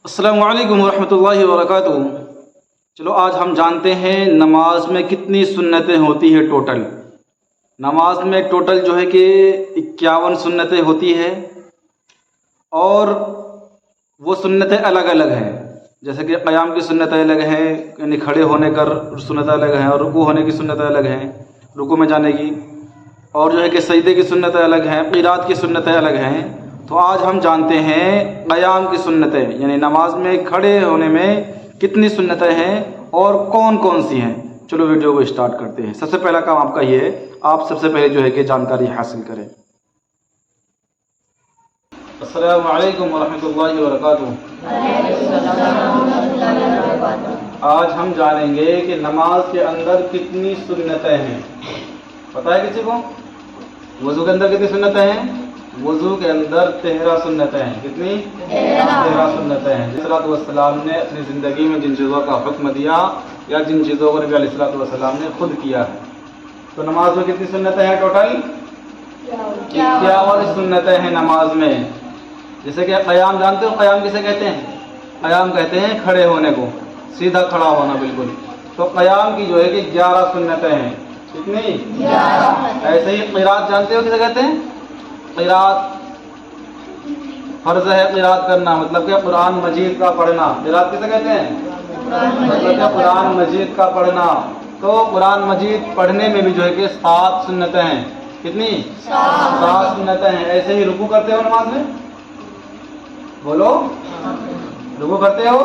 السلام علیکم ورحمۃ اللہ وبرکاتہ۔ چلو آج ہم جانتے ہیں نماز میں کتنی سنتیں ہوتی ہے ٹوٹل۔ نماز میں ٹوٹل جو ہے کہ 51 سنتیں ہوتی ہے، اور وہ سنتیں الگ الگ ہیں، جیسے کہ قیام کی سنتیں الگ ہیں، یعنی کھڑے ہونے کا سنتیں الگ ہیں، اور رکوع ہونے کی سنتیں الگ ہیں، رکوع میں جانے کی، اور جو ہے کہ سجدے کی سنتیں الگ ہیں، قرات کی سنتیں الگ ہیں۔ تو آج ہم جانتے ہیں قیام کی سنتیں، یعنی نماز میں کھڑے ہونے میں کتنی سنتیں ہیں اور کون کون سی ہیں۔ چلو ویڈیو کو اسٹارٹ کرتے ہیں۔ سب سے پہلا کام آپ کا یہ ہے، آپ سب سے پہلے جو ہے کہ جانکاری حاصل کریں۔ السلام علیکم ورحمۃ اللہ وبرکاتہ۔ آج ہم جانیں گے کہ نماز کے اندر کتنی سنتیں ہیں۔ پتہ ہے کسی کو؟ وضو کے اندر کتنی سنتیں ہیں؟ وضو کے اندر 13 سنتیں ہیں۔ کتنی؟ 13 سنتیں ہیں۔ نبی صلی اللہ علیہ وسلم نے اپنی زندگی میں جن چیزوں کا حکم دیا یا جن چیزوں کو نبی علیہ الصلوۃ والسلام نے خود کیا ہے۔ تو نماز میں کتنی سنتیں ہیں ٹوٹل؟ 51 سنتیں ہیں نماز میں۔ جیسے کہ قیام جانتے ہو، قیام کسے کہتے ہیں؟ قیام کہتے ہیں کھڑے ہونے کو، سیدھا کھڑا ہونا بالکل۔ تو قیام کی جو ہے کہ 11 سنتیں ہیں۔ کتنی؟ 11۔ ایسے ہی قرات جانتے ہو کسے کہتے ہیں؟ قرات فرض ہے، قرات کرنا مطلب کہ قرآن مجید کا پڑھنا۔ قرات کسے کہتے ہیں؟ مطلب کہ قرآن مجید کا پڑھنا۔ تو قرآن مجید پڑھنے میں بھی جو ہے کہ 7 سنتیں ہیں۔ کتنی؟ 7 سنتیں ہیں۔ ایسے ہی رکوع کرتے ہو نماز میں؟ بولو، رکوع کرتے ہو؟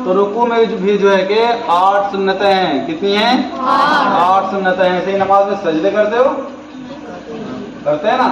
تو رکوع میں بھی جو ہے کہ 8 سنتیں ہیں۔ کتنی ہیں؟ 8 سنتیں ہیں۔ ایسے ہی نماز میں سجدے کرتے ہو؟ کرتے ہیں نا؟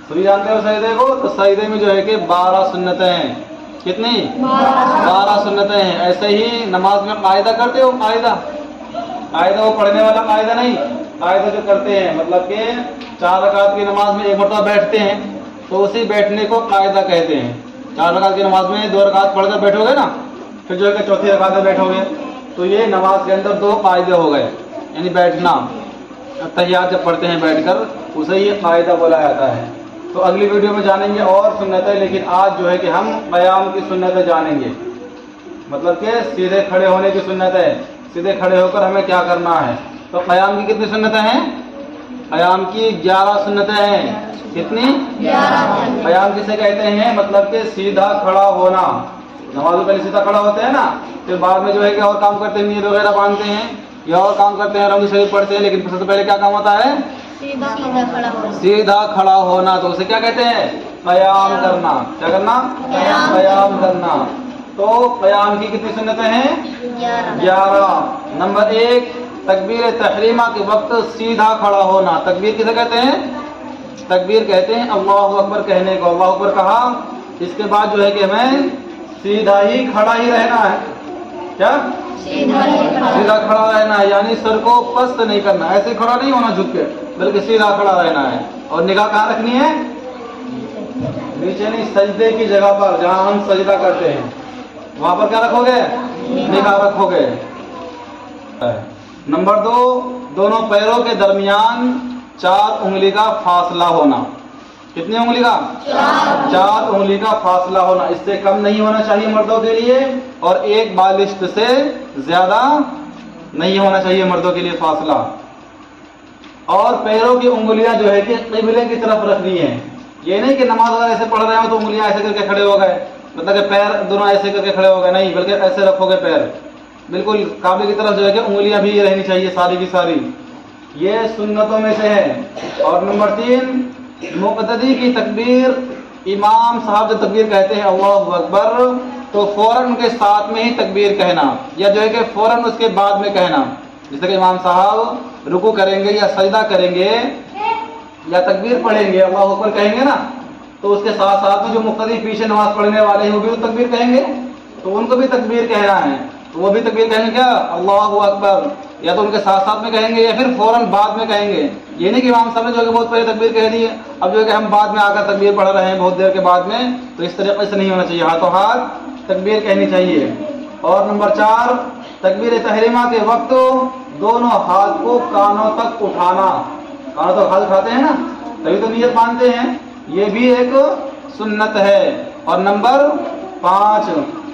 سبھی جانتے ہو سجدے کو؟ تو سجدے میں جو ہے کہ 12 سنتیں ہیں۔ کتنی؟ 12 سنتیں ہیں۔ ایسے ہی نماز میں قاعدہ کرتے ہو؟ قاعدہ وہ پڑھنے والا قاعدہ نہیں، قاعدہ جو کرتے ہیں مطلب کہ 4 رکعت کی نماز میں ایک مرتبہ بیٹھتے ہیں، تو اسی بیٹھنے کو قاعدہ کہتے ہیں۔ 4 رکعت کی نماز میں 2 رکعت پڑھ کر بیٹھو گے نا، پھر جو ہے کہ چوتھی رکعت میں بیٹھو گے، تو یہ نماز کے اندر 2 قاعدے ہو گئے، یعنی بیٹھنا، تحیات جب پڑھتے ہیں بیٹھ کر، اسے یہ قاعدہ بولا جاتا ہے۔ تو اگلی ویڈیو میں جانیں گے اور سنتیں، لیکن آج جو ہے کہ ہم قیام کی سنتیں جانیں گے، مطلب کہ سیدھے کھڑے ہونے کی سنت ہے، سیدھے کھڑے ہو کر ہمیں کیا کرنا ہے۔ تو قیام کی کتنی سنتیں ہیں؟ قیام کی 11 سنتیں ہیں۔ کتنی؟ 11۔ قیام کسے کہتے ہیں؟ مطلب کہ سیدھا کھڑا ہونا۔ نماز میں پہلے سیدھا کھڑا ہوتے ہیں نا، پھر بعد میں جو ہے کہ اور کام کرتے ہیں، نیت وغیرہ باندھتے ہیں یا اور کام کرتے ہیں، رمض شریف پڑھتے ہیں، لیکن سب سے پہلے کیا کام ہوتا ہے؟ سیدھا کھڑا ہونا۔ تو اسے کیا کہتے ہیں؟ قیام کرنا۔ کیا کرنا؟ قیام کرنا۔ تو قیام کی کتنی سنتیں ہیں؟ 11۔ نمبر 1، تکبیر تحریمہ کے وقت سیدھا کھڑا ہونا۔ تکبیر کسے کہتے ہیں؟ تکبیر کہتے ہیں اللہ اکبر کہنے کو۔ اللہ اکبر کہا، اس کے بعد جو ہے کہ ہمیں سیدھا ہی کھڑا ہی رہنا ہے۔ کیا؟ سیدھا کھڑا رہنا ہے، یعنی سر کو پست نہیں کرنا، ایسے کھڑا نہیں ہونا جھک کے، بلکہ سیدھا کھڑا رہنا ہے۔ اور نگاہ کہاں رکھنی ہے؟ نیچے نہیں، سجدے کی جگہ پر جہاں ہم سجدہ کرتے ہیں، وہاں پر کیا رکھو گے؟ نگاہ رکھو گے۔ نمبر 2، دونوں پیروں کے درمیان 4 انگلی کا فاصلہ ہونا۔ کتنی انگلی کا؟ 4 انگلی کا فاصلہ ہونا۔ اس سے کم نہیں ہونا چاہیے مردوں کے لیے، اور 1 بالشت سے زیادہ نہیں ہونا چاہیے مردوں کے لیے فاصلہ۔ اور پیروں کی انگلیاں جو ہے کہ قبلے کی طرف رکھنی ہے۔ یہ نہیں کہ نماز اگر ایسے پڑھ رہے ہو تو انگلیاں ایسے کر کے کھڑے ہو گئے، مطلب کہ پیر دونوں ایسے کر کے کھڑے ہو گئے، نہیں، بلکہ ایسے رکھو گے پیر بالکل کعبے کی طرف، جو ہے کہ انگلیاں بھی یہ رہنی چاہیے ساری کی ساری۔ یہ سنتوں میں سے ہے۔ اور نمبر 3، مقتدی کی تکبیر، امام صاحب جو تکبیر کہتے ہیں اللہ اکبر، تو فوراً ان کے ساتھ میں ہی تکبیر کہنا، یا جو ہے کہ فوراً اس کے بعد میں کہنا۔ جیسے کہ امام صاحب رکوع کریں گے یا سجدہ کریں گے یا تکبیر پڑھیں گے، اللہ اکبر کہیں گے نا، تو اس کے ساتھ ساتھ میں جو مقتدی پیچھے نماز پڑھنے والے ہیں وہ بھی تو تکبیر کہیں گے، تو ان کو بھی تکبیر کہنا ہے، تو وہ بھی تکبیر کہیں گے کیا؟ اللہ اکبر، یا تو ان کے ساتھ ساتھ میں کہیں گے یا پھر فوراً بعد میں کہیں گے۔ یہ نہیں کہ امام صاحب نے جو ہے کہ بہت پہلے تکبیر کہہ دی ہے، اب جو ہے کہ ہم بعد میں آ کر تکبیر پڑھ رہے ہیں بہت دیر کے بعد میں، تو اس طریقے سے نہیں ہونا چاہیے، ہاتھوں ہاتھ تکبیر کہنی چاہیے۔ اور نمبر 4، تکبیر تحریمہ کے وقت دونوں ہاتھ کو کانوں تک اٹھانا۔ کانوں تک ہاتھ اٹھاتے ہیں نا، تبھی تو نیت باندھتے ہیں، یہ بھی ایک سنت ہے۔ اور نمبر 5،